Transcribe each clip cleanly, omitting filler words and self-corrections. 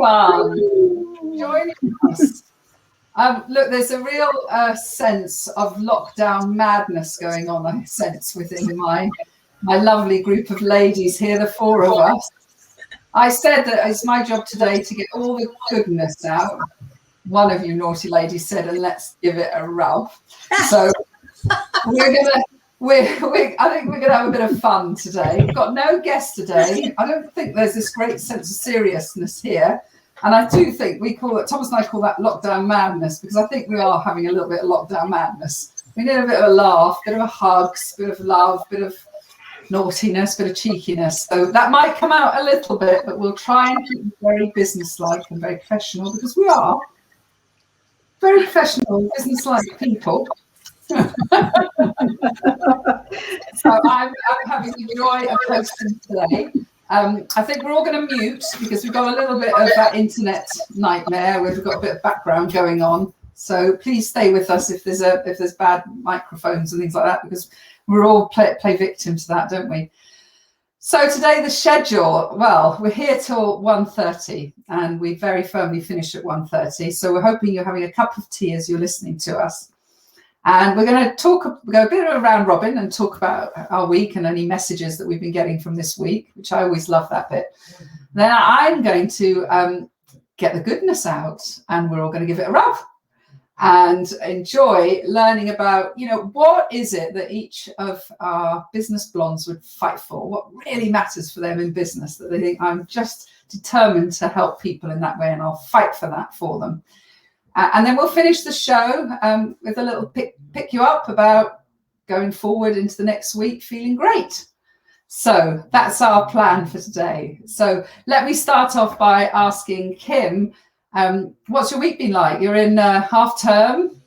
everyone joining us. Look, there's a real sense of lockdown madness going on, I sense, within my lovely group of ladies here, the four of us. I said that it's my job today to get all the goodness out. One of you naughty ladies said, and let's give it a rub. So I think we're gonna have a bit of fun today. We've got no guest today. I don't think there's this great sense of seriousness here. And I do think Thomas and I call that lockdown madness, because I think we are having a little bit of lockdown madness. We need a bit of a laugh, a bit of a hug, a bit of love, a bit of naughtiness, a bit of cheekiness. So that might come out a little bit, but we'll try and keep it very businesslike and very professional, because we are very professional, businesslike people. So I'm having the joy of hosting today. I think we're all going to mute because we've got a little bit of that internet nightmare. We've got a bit of background going on. So please stay with us if there's bad microphones and things like that, because we're all play victim to that, don't we? So today the schedule, well, we're here till 1:30 and we very firmly finish at 1:30. So we're hoping you're having a cup of tea as you're listening to us. And we're going to go a bit of a round robin and talk about our week and any messages that we've been getting from this week, which I always love that bit. Then I'm going to get the goodness out, and we're all going to give it a rub and enjoy learning about, what is it that each of our business blondes would fight for? What really matters for them in business that they think, I'm just determined to help people in that way, and I'll fight for that for them. And then we'll finish the show with a little pick you up about going forward into the next week feeling great. So that's our plan for today. So let me start off by asking Kim, what's your week been like? You're in half term.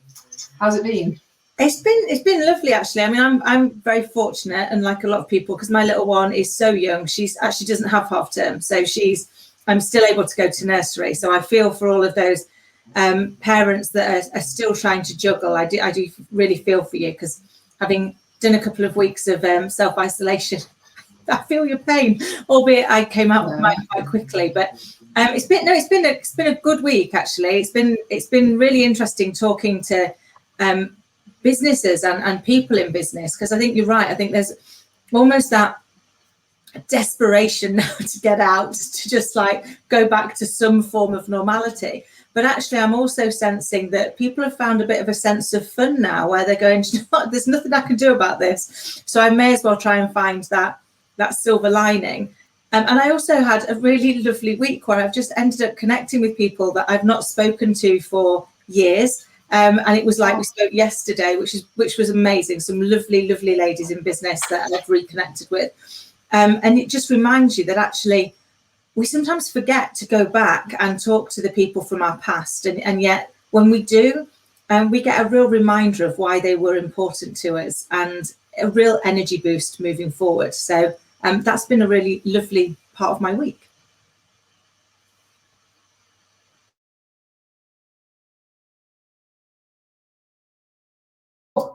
How's it been? It's been lovely, actually. I mean, I'm very fortunate, and like a lot of people, because my little one is so young. She's actually doesn't have half term, so I'm still able to go to nursery. So I feel for all of those parents that are still trying to juggle. I do really feel for you, because having done a couple of weeks of self-isolation, I feel your pain, albeit I came out of mine quite quickly. But it's been a good week, actually. It's been really interesting talking to businesses and people in business, because I think you're right. I think there's almost that desperation now to get out, to just like go back to some form of normality. But actually, I'm also sensing that people have found a bit of a sense of fun now, where they're going, there's nothing I can do about this, so I may as well try and find that silver lining. And I also had a really lovely week where I've just ended up connecting with people that I've not spoken to for years. And it was like we spoke yesterday, which was amazing. Some lovely, lovely ladies in business that I've reconnected with. And it just reminds you that actually we sometimes forget to go back and talk to the people from our past. And yet when we do, we get a real reminder of why they were important to us, and a real energy boost moving forward. So that's been a really lovely part of my week.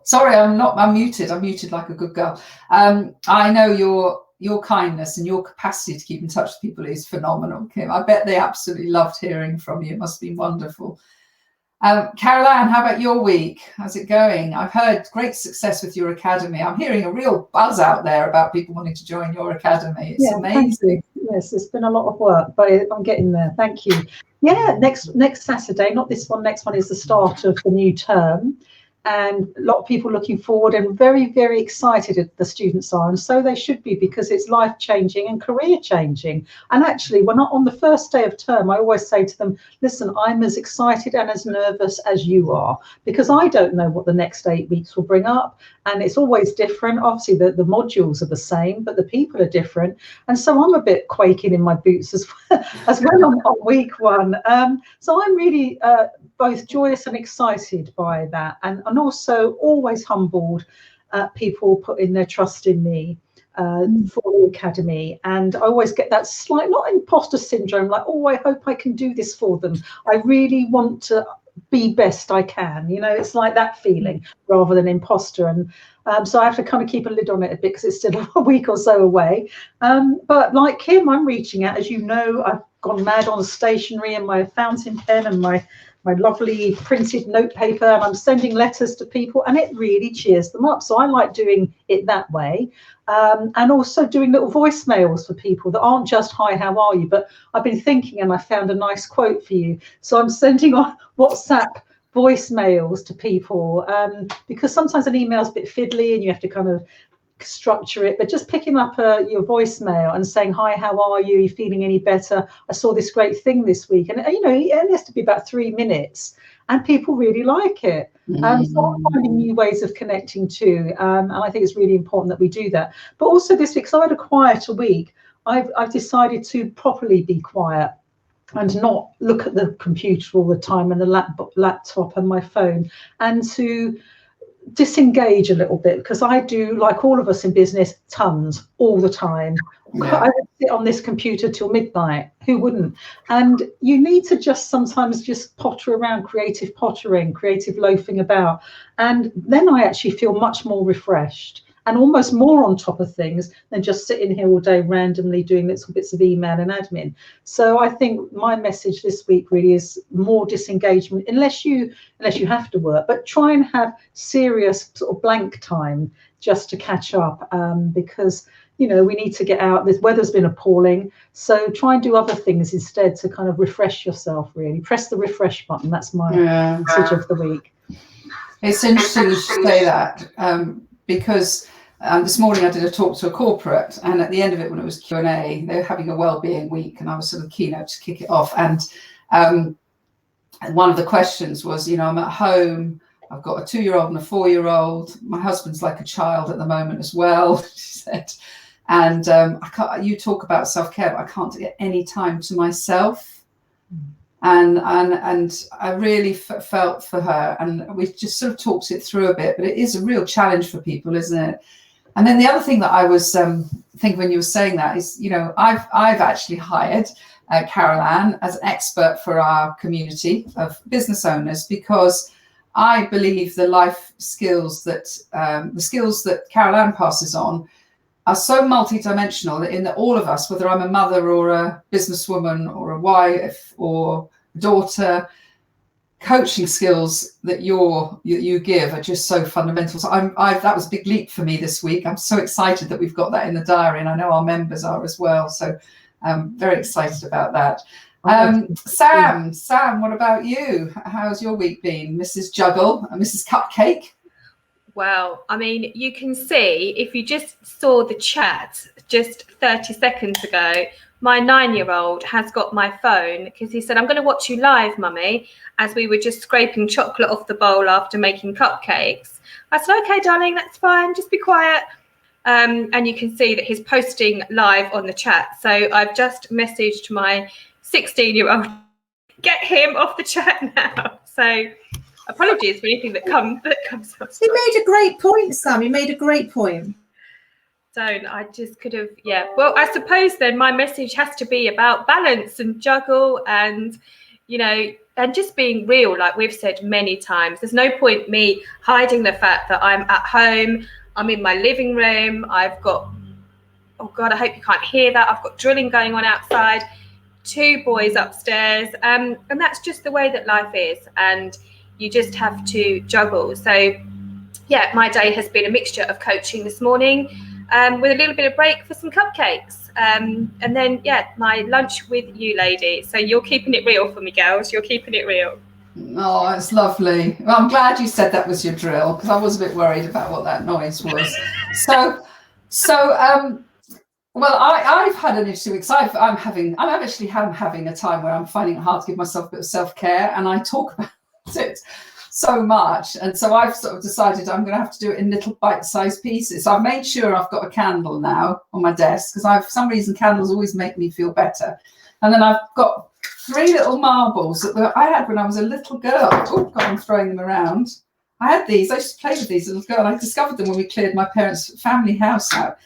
Sorry, I'm muted. I'm muted like a good girl. I know your kindness and your capacity to keep in touch with people is phenomenal, Kim. I bet they absolutely loved hearing from you. It must have been wonderful. Caroline, how about your week? How's it going? I've heard great success with your academy. I'm hearing a real buzz out there about people wanting to join your academy. It's amazing. Yes, it's been a lot of work, but I'm getting there. Thank you. Yeah, next Saturday, not this one, next one is the start of the new term. And a lot of people looking forward and very, very excited, the students are, and so they should be, because it's life changing and career changing. And actually, when on the first day of term, I always say to them, listen, I'm as excited and as nervous as you are, because I don't know what the next 8 weeks will bring up, and it's always different. Obviously the modules are the same, but the people are different, and so I'm a bit quaking in my boots as well on week one. So I'm really both joyous and excited by that, and also always humbled people putting their trust in me for the academy. And I always get that slight, not imposter syndrome, like, oh, I hope I can do this for them. I really want to be best I can, it's like that feeling rather than imposter. And so I have to kind of keep a lid on it a bit, because it's still a week or so away. But like Kim, I'm reaching out, as you know. gone mad on stationery and my fountain pen and my lovely printed notepaper, and I'm sending letters to people, and it really cheers them up. So I like doing it that way. And also doing little voicemails for people that aren't just hi, how are you, but I've been thinking and I found a nice quote for you. So I'm sending on WhatsApp voicemails to people, because sometimes an email's a bit fiddly and you have to kind of structure it, but just picking up your voicemail and saying, hi, how are you? Are you feeling any better? I saw this great thing this week. And, you know, it only has to be about 3 minutes and people really like it. So I'm finding new ways of connecting too. And I think it's really important that we do that. But also this week, because I had a quieter week, I've decided to properly be quiet and not look at the computer all the time and the laptop and my phone, and to disengage a little bit, because I do, like all of us in business, tons all the time. I would sit on this computer till midnight. Who wouldn't? And you need to just sometimes just potter around, creative pottering, creative loafing about, and then I actually feel much more refreshed and almost more on top of things than just sitting here all day randomly doing little bits of email and admin. So I think my message this week really is more disengagement, unless you have to work, but try and have serious sort of blank time just to catch up, because, you know, we need to get out. This weather's been appalling, so try and do other things instead to kind of refresh yourself. Really press the refresh button. That's my message of the week. It's interesting you should say that, because this morning I did a talk to a corporate, and at the end of it, when it was Q&A, they were having a wellbeing week, and I was sort of keynote to kick it off. And one of the questions was, you know, I'm at home, I've got a 2-year-old and a 4-year-old. My husband's like a child at the moment as well, she said. And you talk about self-care, but I can't get any time to myself. And I really felt for her, and we just sort of talked it through a bit, but it is a real challenge for people, isn't it? And then the other thing that I was thinking when you were saying that is, you know, I've actually hired Carol Ann as an expert for our community of business owners, because I believe the life skills that the skills that Carol Ann passes on are so multidimensional in that all of us, whether I'm a mother or a businesswoman or a wife or a daughter, coaching skills that you give are just so fundamental. So that was a big leap for me this week. I'm so excited that we've got that in the diary, and I know our members are as well. So I'm very excited about that. Sam, what about you? How's your week been, Mrs. Juggle and Mrs. Cupcake? Well, I mean, you can see, if you just saw the chat just 30 seconds ago, my 9-year-old has got my phone because he said, I'm going to watch you live, Mummy, as we were just scraping chocolate off the bowl after making cupcakes. I said, okay, darling, that's fine. Just be quiet. And you can see that he's posting live on the chat. So I've just messaged my 16-year-old, get him off the chat now. So apologies for anything that comes up. You made a great point, Sam. You made a great point. I just could have, well, I suppose then my message has to be about balance and juggle and, you know, and just being real, like we've said many times. There's no point me hiding the fact that I'm at home, I'm in my living room, I've got, oh God, I hope you can't hear that, I've got drilling going on outside, 2 boys upstairs, and that's just the way that life is, and you just have to juggle. So, yeah, my day has been a mixture of coaching this morning, with a little bit of break for some cupcakes. And then, my lunch with you, lady. So you're keeping it real for me, girls. You're keeping it real. Oh, it's lovely. Well, I'm glad you said that was your drill, because I was a bit worried about what that noise was. Well, I've had an interesting week. So I'm having a time where I'm finding it hard to give myself a bit of self-care, and I talk about it so much, and so I've sort of decided I'm going to have to do it in little bite-sized pieces. So I've made sure I've got a candle now on my desk, because for some reason candles always make me feel better. And then I've got 3 little marbles that I had when I was a little girl. Oh God, I'm throwing them around. I had these. I used to play with these as a little girl. I discovered them when we cleared my parents' family house out.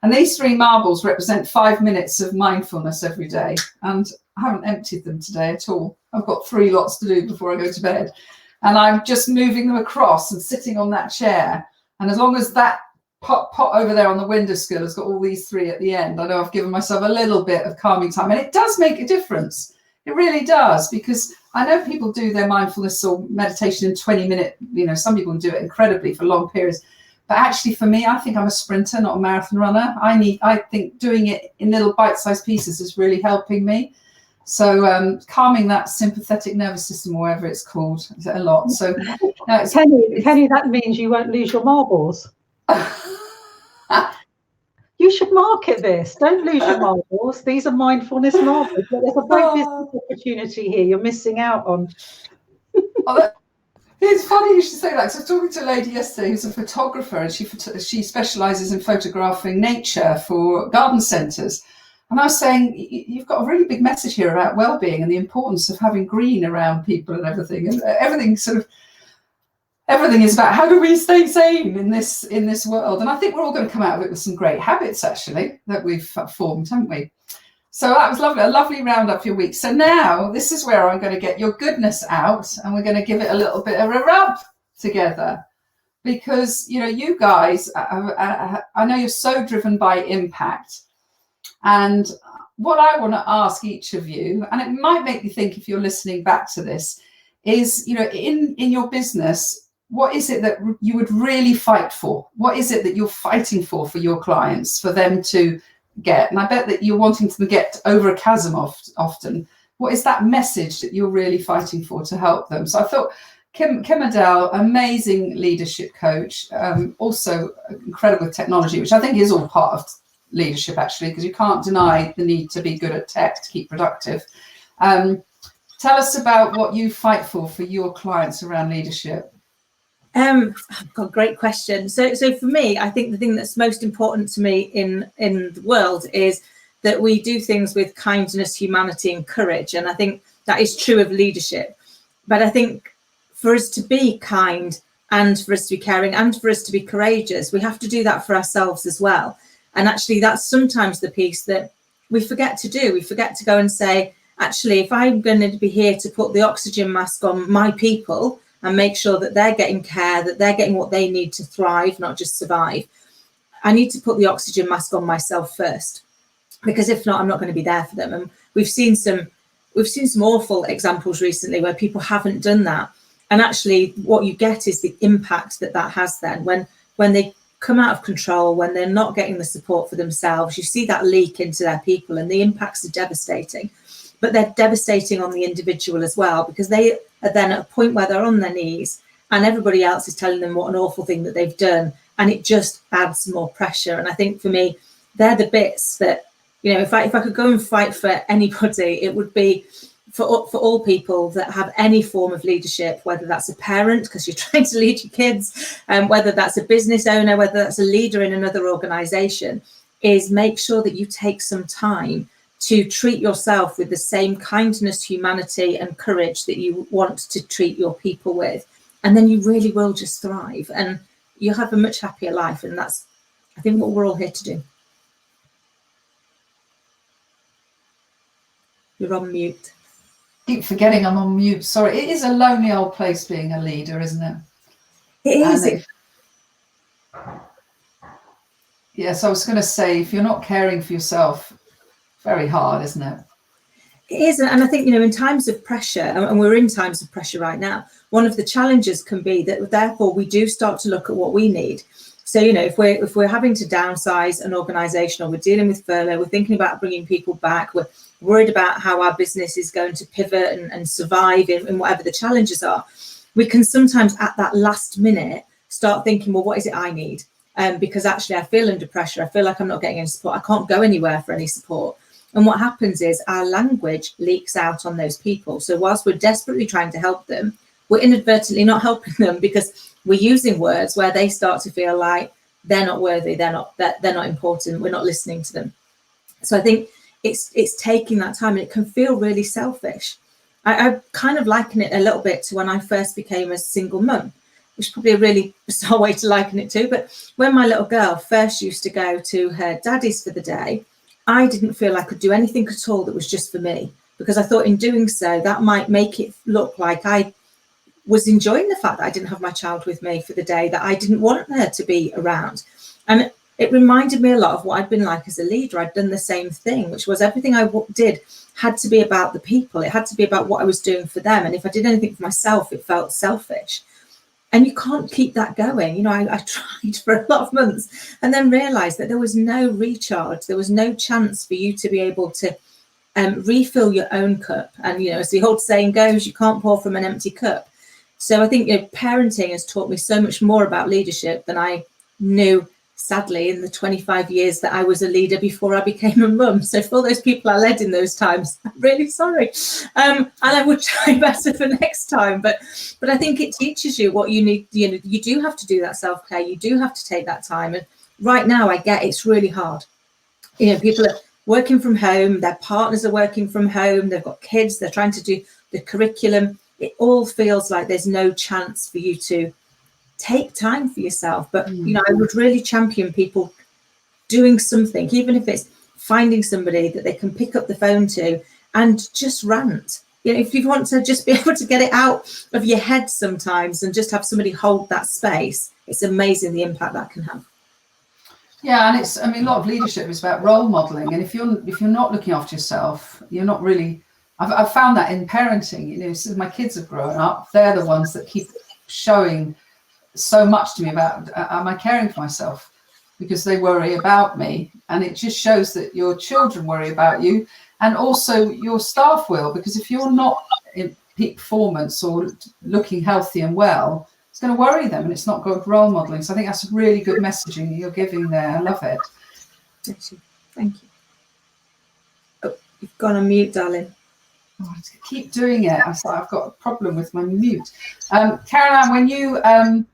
And these 3 marbles represent 5 minutes of mindfulness every day. And I haven't emptied them today at all. I've got 3 lots to do before I go to bed. And I'm just moving them across and sitting on that chair. And as long as that pot over there on the windowsill has got all these 3 at the end. I know I've given myself a little bit of calming time, and it does make a difference. It really does, because I know people do their mindfulness or meditation in 20-minute, some people do it incredibly for long periods. But actually for me, I think I'm a sprinter, not a marathon runner. I think doing it in little bite-sized pieces is really helping me. So calming that sympathetic nervous system, or whatever it's called, is a lot. So Penny, that means you won't lose your marbles. You should market this. Don't lose your marbles. These are mindfulness marbles. But there's a great business opportunity here you're missing out on. It's funny you should say that, because I was talking to a lady yesterday who's a photographer, and she specialises in photographing nature for garden centres. And I was saying, you've got a really big message here about well-being and the importance of having green around people and everything. And everything is about how do we stay sane in this world. And I think we're all going to come out of it with some great habits, actually, that we've formed, haven't we? So that was lovely, a lovely roundup for your week. So now this is where I'm going to get your goodness out, and we're going to give it a little bit of a rub together, because you guys, I know you're so driven by impact. And what I want to ask each of you, and it might make you think if you're listening back to this, is in your business, what is it that you would really fight for? What is it that you're fighting for your clients, for them to get? And I bet that you're wanting to get over a chasm often. What is that message that you're really fighting for to help them? So I thought Kim Adele, amazing leadership coach, also incredible technology, which I think is all part of leadership, actually, because you can't deny the need to be good at tech to keep productive. Tell us about what you fight for your clients around leadership. God, great question. So for me, I think the thing that's most important to me in the world is that we do things with kindness, humanity, and courage. And I think that is true of leadership. But I think for us to be kind, and for us to be caring, and for us to be courageous, we have to do that for ourselves as well. And actually, that's sometimes the piece that we forget to do. We forget to go and say, actually, if I'm going to be here to put the oxygen mask on my people and make sure that they're getting care, that they're getting what they need to thrive, not just survive, I need to put the oxygen mask on myself first, because if not, I'm not going to be there for them. And we've seen some awful examples recently where people haven't done that. And actually, what you get is the impact that has then when they come out of control, when they're not getting the support for themselves. You see that leak into their people, and the impacts are devastating. But they're devastating on the individual as well, because they are then at a point where they're on their knees and everybody else is telling them what an awful thing that they've done, and it just adds more pressure. And I think for me, they're the bits that, if I could go and fight for anybody, it would be for all people that have any form of leadership, whether that's a parent because you're trying to lead your kids, whether that's a business owner, whether that's a leader in another organization, is make sure that you take some time to treat yourself with the same kindness, humanity, and courage that you want to treat your people with. And then you really will just thrive, and you'll have a much happier life. And that's, I think, what we're all here to do. You're on mute. Keep forgetting I'm on mute. Sorry. It is a lonely old place being a leader, isn't it? It is. Yes, I was going to say, if you're not caring for yourself, very hard, isn't it? It is. And I think, in times of pressure, and we're in times of pressure right now, one of the challenges can be that therefore we do start to look at what we need. So, if we're having to downsize an organization, or we're dealing with furlough, we're thinking about bringing people back, we're worried about how our business is going to pivot and survive in whatever the challenges are, we can sometimes at that last minute start thinking, well, what is it I need? Because actually I feel under pressure. I feel like I'm not getting any support. I can't go anywhere for any support. And what happens is our language leaks out on those people. So whilst we're desperately trying to help them, we're inadvertently not helping them, because we're using words where they start to feel like they're not worthy, they're not important, we're not listening to them. So I think it's taking that time, and it can feel really selfish. I kind of liken it a little bit to when I first became a single mum, which is probably a really bizarre way to liken it to. But when my little girl first used to go to her daddy's for the day, I didn't feel I could do anything at all that was just for me, because I thought in doing so, that might make it look like I was enjoying the fact that I didn't have my child with me for the day, that I didn't want her to be around. And it reminded me a lot of what I'd been like as a leader. I'd done the same thing, which was everything I did had to be about the people. It had to be about what I was doing for them. And if I did anything for myself, it felt selfish. And you can't keep that going. You know, I tried for a lot of months and then realized that there was no recharge. There was no chance for you to be able to refill your own cup. And, you know, as the old saying goes, you can't pour from an empty cup. So I think, you know, parenting has taught me so much more about leadership than I knew, sadly, in the 25 years that I was a leader before I became a mum. So for all those people I led in those times, I'm really sorry. And I would try better for next time. But I think it teaches you what you need. You know, you do have to do that self-care. You do have to take that time. And right now, I get it's really hard. You know, people are working from home. Their partners are working from home. They've got kids. They're trying to do the curriculum. It all feels like there's no chance for you to take time for yourself. But, you know, I would really champion people doing something, even if it's finding somebody that they can pick up the phone to and just rant. You know, if you want to just be able to get it out of your head sometimes and just have somebody hold that space, it's amazing the impact that can have. Yeah, and it's, I mean, a lot of leadership is about role modeling. And if you're not looking after yourself, you're not really, I've found that in parenting, you know, since my kids have grown up, they're the ones that keep showing so much to me about, am I caring for myself? Because they worry about me. And it just shows that your children worry about you, and also your staff will, because if you're not in peak performance or looking healthy and well, it's going to worry them, and it's not good role modeling. So I think that's a really good messaging that you're giving there. I love it. Thank you. Oh, you've gone on mute, darling. Oh, keep doing it. I've got a problem with my mute. Caroline,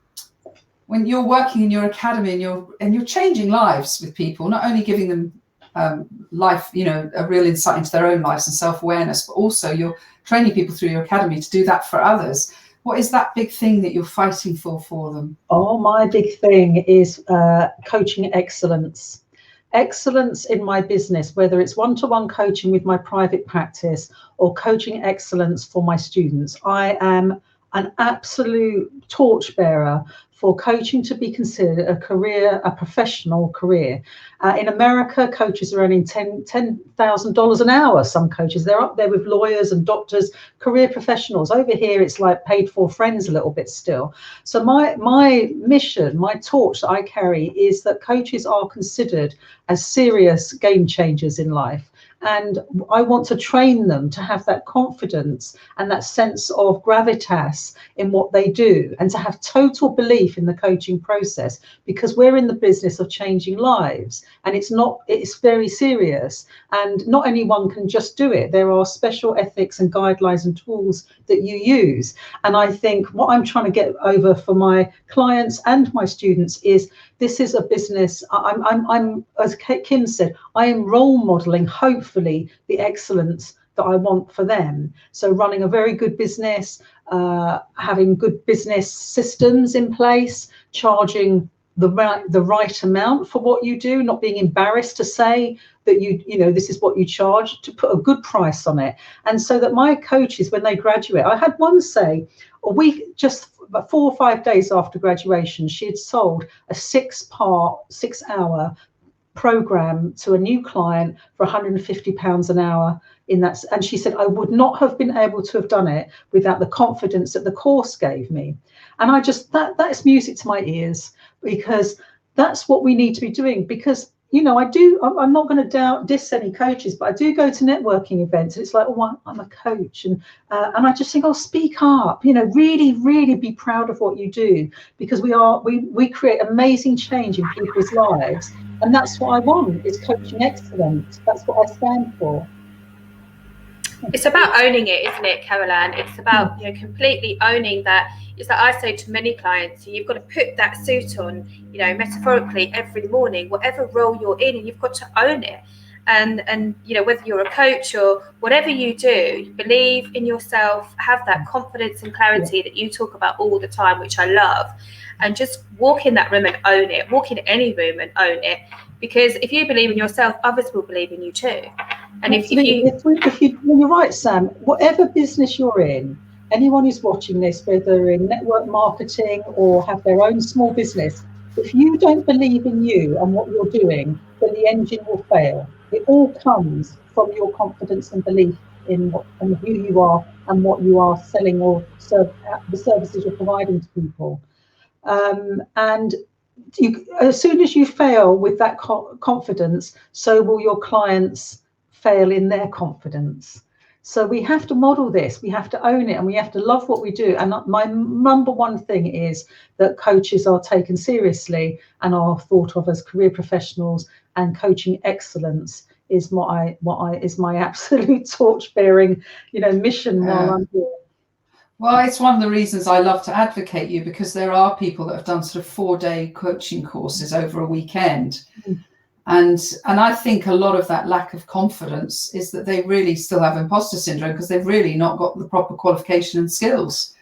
when you're working in your academy and you're changing lives with people, not only giving them life, you know, a real insight into their own lives and self-awareness, but also you're training people through your academy to do that for others. What is that big thing that you're fighting for them? Oh, my big thing is coaching excellence. Excellence in my business, whether it's one-to-one coaching with my private practice or coaching excellence for my students. I am an absolute torchbearer for coaching to be considered a career, a professional career. In America, coaches are earning $10,000 an hour. Some coaches, they're up there with lawyers and doctors, career professionals. Over here, it's like paid for friends a little bit still. So my mission, my torch that I carry is that coaches are considered as serious game changers in life. And I want to train them to have that confidence and that sense of gravitas in what they do, and to have total belief in the coaching process, because we're in the business of changing lives, and it's very serious, and not anyone can just do it. There are special ethics and guidelines and tools that you use. And I think what I'm trying to get over for my clients and my students is this is a business. I'm as Kim said, I am role modeling, hopefully, the excellence that I want for them. So running a very good business, having good business systems in place, charging the right amount for what you do, not being embarrassed to say that you know this is what you charge, to put a good price on it. And so that my coaches, when they graduate, I had one say a week, just 4 or 5 days after graduation, she had sold a 6-hour program to a new client for £150 an hour in that. And she said, I would not have been able to have done it without the confidence that the course gave me. And I just, that's music to my ears, because that's what we need to be doing. Because, you know, I'm not going to diss any coaches, but I do go to networking events, and it's like, oh, I'm a coach. And I just think, oh, speak up, you know, really, really be proud of what you do, because we create amazing change in people's lives. And that's what I want, is coaching excellence. That's what I stand for. It's about owning it, isn't it, Caroline? It's about, you know, completely owning that. It's like I say to many clients, you've got to put that suit on, you know, metaphorically every morning, whatever role you're in, and you've got to own it. And you know, whether you're a coach or whatever you do, believe in yourself, have that confidence and clarity that you talk about all the time, which I love, and just walk in that room and own it. Walk in any room and own it, because if you believe in yourself, others will believe in you too. And if you're right, Sam, whatever business you're in, anyone who's watching this, whether in network marketing or have their own small business, If you don't believe in you and what you're doing, then the engine will fail. It all comes from your confidence and belief in what and who you are and what you are selling or the services you're providing to people. And as soon as you fail with that confidence, so will your clients fail in their confidence. So we have to model this, we have to own it, and we have to love what we do. And my number one thing is that coaches are taken seriously and are thought of as career professionals, and coaching excellence is my absolute torch-bearing, mission while I'm here. Well, it's one of the reasons I love to advocate you, because there are people that have done sort of 4-day coaching courses over a weekend. And I think a lot of that lack of confidence is that they really still have imposter syndrome, because they've really not got the proper qualification and skills.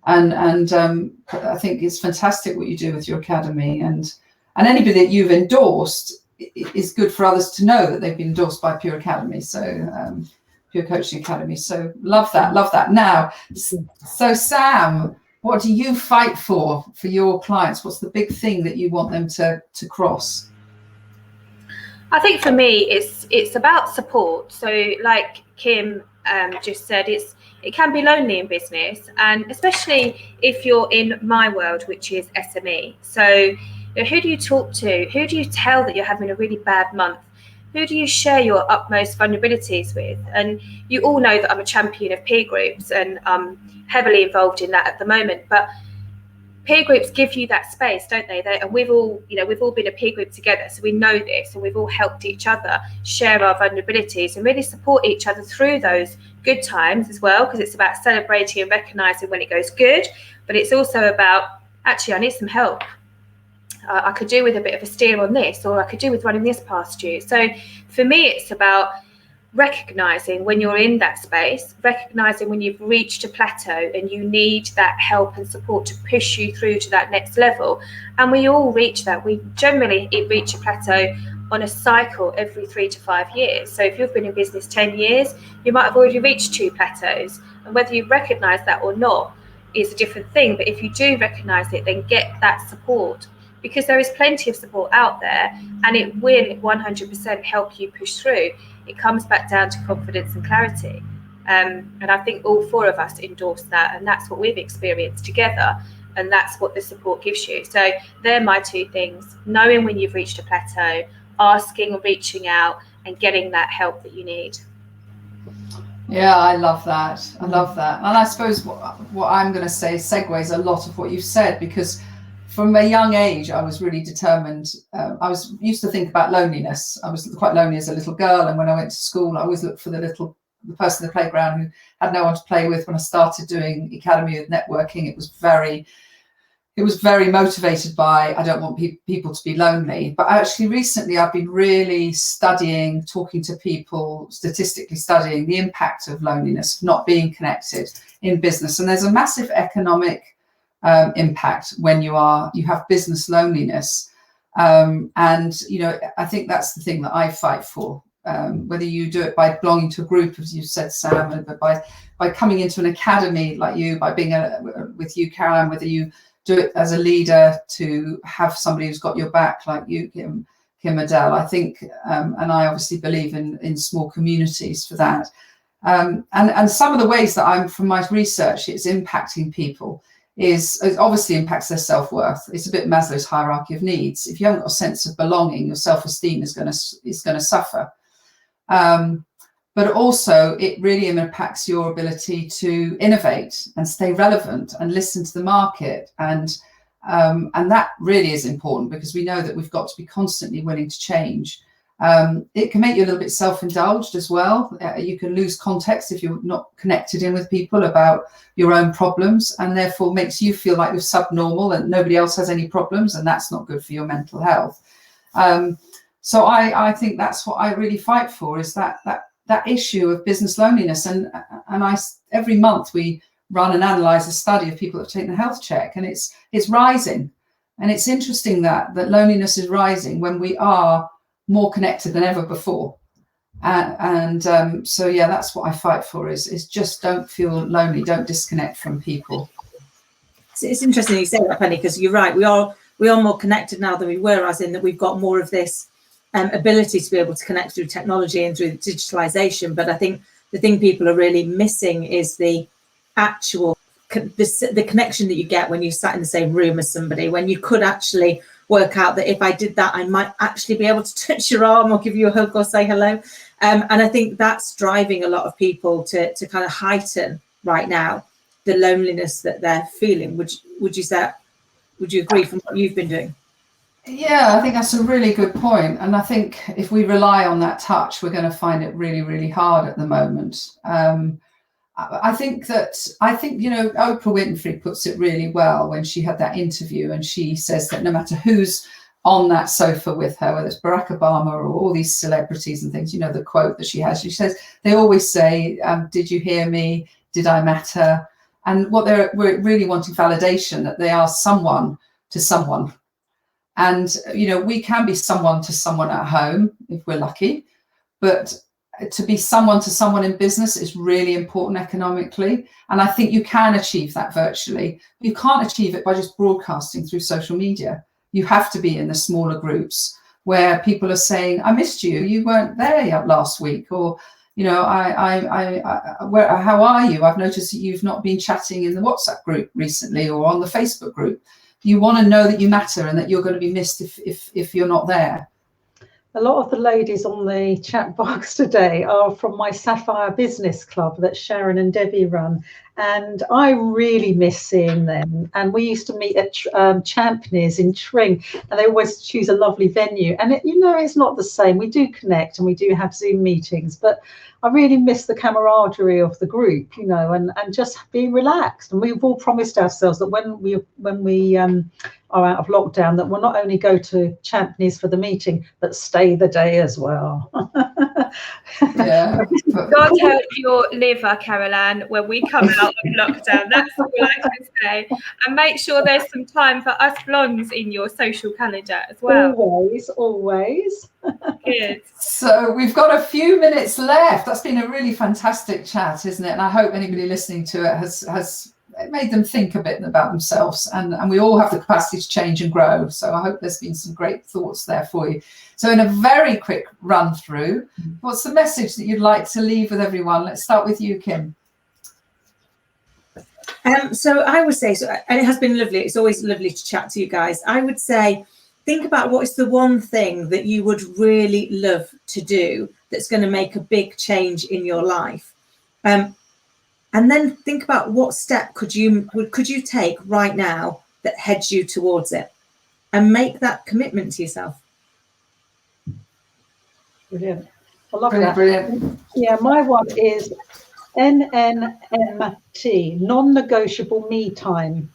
And I think it's fantastic what you do with your academy, and anybody that you've endorsed is good for others to know that they've been endorsed by Pure Academy. So Pure Coaching Academy. So love that. Now, so Sam, what do you fight for your clients? What's the big thing that you want them to cross? I think for me, it's about support. So like Kim just said, it can be lonely in business, and especially if you're in my world, which is SME. So who do you talk to? Who do you tell that you're having a really bad month? Who do you share your utmost vulnerabilities with? And you all know that I'm a champion of peer groups, and I'm heavily involved in that at the moment. But peer groups give you that space, don't they? And we've all been a peer group together, so we know this, and we've all helped each other share our vulnerabilities and really support each other through those good times as well, because it's about celebrating and recognizing when it goes good, but it's also about, actually, I need some help. I could do with a bit of a steer on this, or I could do with running this past you. So for me, it's about recognizing when you're in that space, recognizing when you've reached a plateau and you need that help and support to push you through to that next level. And we all reach that. We generally reach a plateau on a cycle every 3 to 5 years. So if you've been in business 10 years, you might have already reached 2 plateaus. And whether you recognize that or not is a different thing. But if you do recognize it, then get that support, because there is plenty of support out there, and it will 100% help you push through. It comes back down to confidence and clarity. And I think all 4 of us endorse that, and that's what we've experienced together, and that's what the support gives you. So they're my 2 things: knowing when you've reached a plateau, asking or reaching out, and getting that help that you need. Yeah, I love that. And I suppose what I'm going to say segues a lot of what you've said, because from a young age, I was really determined. I used to think about loneliness. I was quite lonely as a little girl, and when I went to school, I always looked for the person in the playground who had no one to play with. When I started doing Academy of Networking, it was very motivated by, I don't want people to be lonely. But actually recently I've been really studying, talking to people, statistically studying the impact of loneliness, of not being connected in business. And there's a massive economic impact when you have business loneliness. And, I think that's the thing that I fight for. Whether you do it by belonging to a group, as you said, Sam, but by coming into an academy like you, by being with you, Caroline, whether you do it as a leader to have somebody who's got your back like you, Kim Adele. I think, and I obviously believe in small communities for that. And some of the ways that from my research, it's impacting people is it obviously impacts their self-worth. It's a bit Maslow's hierarchy of needs. If you haven't got a sense of belonging, your self-esteem is going to suffer. But also it really impacts your ability to innovate and stay relevant and listen to the market. And that really is important, because we know that we've got to be constantly willing to change. It can make you a little bit self-indulged as well. You can lose context if you're not connected in with people about your own problems, and therefore makes you feel like you're subnormal and nobody else has any problems, and that's not good for your mental health. So I think that's what I really fight for, is that issue of business loneliness. And every month we run and analyze a study of people that have taken a health check, and it's rising. And it's interesting that loneliness is rising when we are more connected than ever before. So yeah, that's what I fight for, is just don't feel lonely, don't disconnect from people. It's interesting you say that, Penny, because you're right. We are we are more connected now than we were, as in that we've got more of this ability to be able to connect through technology and through digitalization. But I think the thing people are really missing is the actual the connection that you get when you sat in the same room as somebody, when you could actually work out that if I did that, I might actually be able to touch your arm or give you a hug or say hello. And I think that's driving a lot of people to kind of heighten right now the loneliness that they're feeling. Would you agree from what you've been doing? Yeah, I think that's a really good point. And I think if we rely on that touch, we're going to find it really, really hard at the moment. I think, you know, Oprah Winfrey puts it really well when she had that interview, and she says that no matter who's on that sofa with her, whether it's Barack Obama or all these celebrities and things, you know, the quote that she has, she says, they always say, did you hear me? Did I matter? And we're really wanting validation that they are someone to someone. And, you know, we can be someone to someone at home if we're lucky, but to be someone to someone in business is really important economically. And I think you can achieve that virtually. You can't achieve it by just broadcasting through social media. You have to be in the smaller groups where people are saying, I missed you. You weren't there last week. Or, you know, how are you? I've noticed that you've not been chatting in the WhatsApp group recently or on the Facebook group. You want to know that you matter and that you're going to be missed if you're not there. A lot of the ladies on the chat box today are from my Sapphire Business Club that Sharon and Debbie run, and I really miss seeing them. And we used to meet at Champneys in Tring, and they always choose a lovely venue. And you know, it's not the same. We do connect and we do have Zoom meetings, but I really miss the camaraderie of the group, you know, and just being relaxed. And we've all promised ourselves that when we are out of lockdown, that we'll not only go to Champneys for the meeting, but stay the day as well. Yeah. God help your liver, Caroline, when we come out of lockdown. That's all I can say. And make sure there's some time for us blondes in your social calendar as well. Always. Good. So we've got a few minutes left. That's been a really fantastic chat, isn't it? And I hope anybody listening to it has made them think a bit about themselves. And we all have the capacity to change and grow. So I hope there's been some great thoughts there for you. So in a very quick run through, what's the message that you'd like to leave with everyone? Let's start with you, Kim. So I would say, and it has been lovely. It's always lovely to chat to you guys. I would say, think about what is the one thing that you would really love to do that's going to make a big change in your life. And then think about what step could you take right now that heads you towards it, and make that commitment to yourself. Brilliant. I love that. Brilliant. Yeah, my one is NNMT, non-negotiable me time.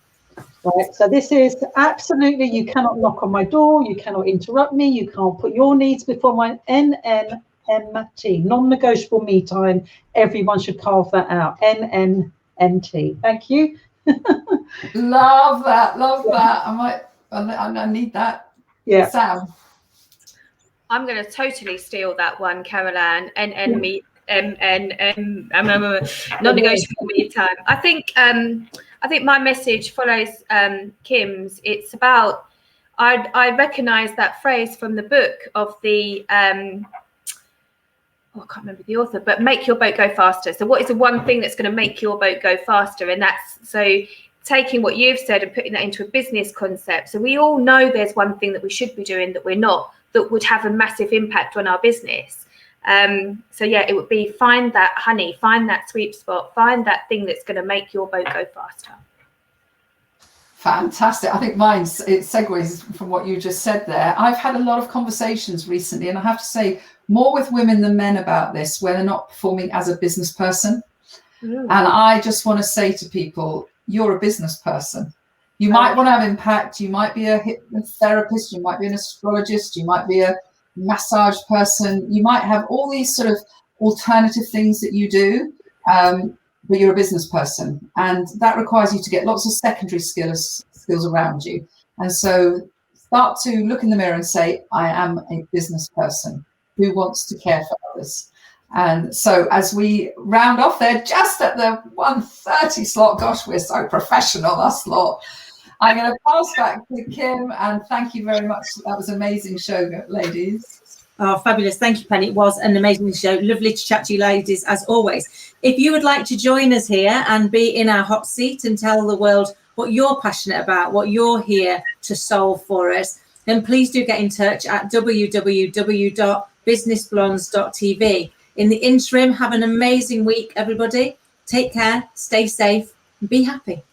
Right, so this is absolutely, you cannot knock on my door, you cannot interrupt me, you can't put your needs before mine. NNMT, non-negotiable me time. Everyone should carve that out. NNMT. Thank you. Love that. I need that. Yeah. Sam. I'm going to totally steal that one, Caroline. Non-negotiable me time. I think my message follows Kim's. It's about, I recognise that phrase from the book of the I can't remember the author, but make your boat go faster. So what is the one thing that's going to make your boat go faster? And that's, so taking what you've said and putting that into a business concept. So we all know there's one thing that we should be doing that we're not, that would have a massive impact on our business. So yeah, it would be find that honey, find that sweet spot, find that thing that's going to make your boat go faster. Fantastic. I think it segues from what you just said there. I've had a lot of conversations recently, and I have to say more with women than men about this, where they're not performing as a business person. And I just want to say to people, you're a business person. You might want to have impact. You might be a hypnotherapist. You might be an astrologist. You might be a massage person. You might have all these sort of alternative things that you do, but you're a business person. And that requires you to get lots of secondary skills around you. And so start to look in the mirror and say, I am a business person who wants to care for others. And so as we round off there, just at the 1:30 slot, gosh, we're so professional, us lot. I'm going to pass back to Kim, and thank you very much. That was an amazing show, ladies. Oh, fabulous. Thank you, Penny. It was an amazing show. Lovely to chat to you ladies, as always. If you would like to join us here and be in our hot seat and tell the world what you're passionate about, what you're here to solve for us, then please do get in touch at www.businessblondes.tv. In the interim, have an amazing week, everybody. Take care, stay safe, and be happy.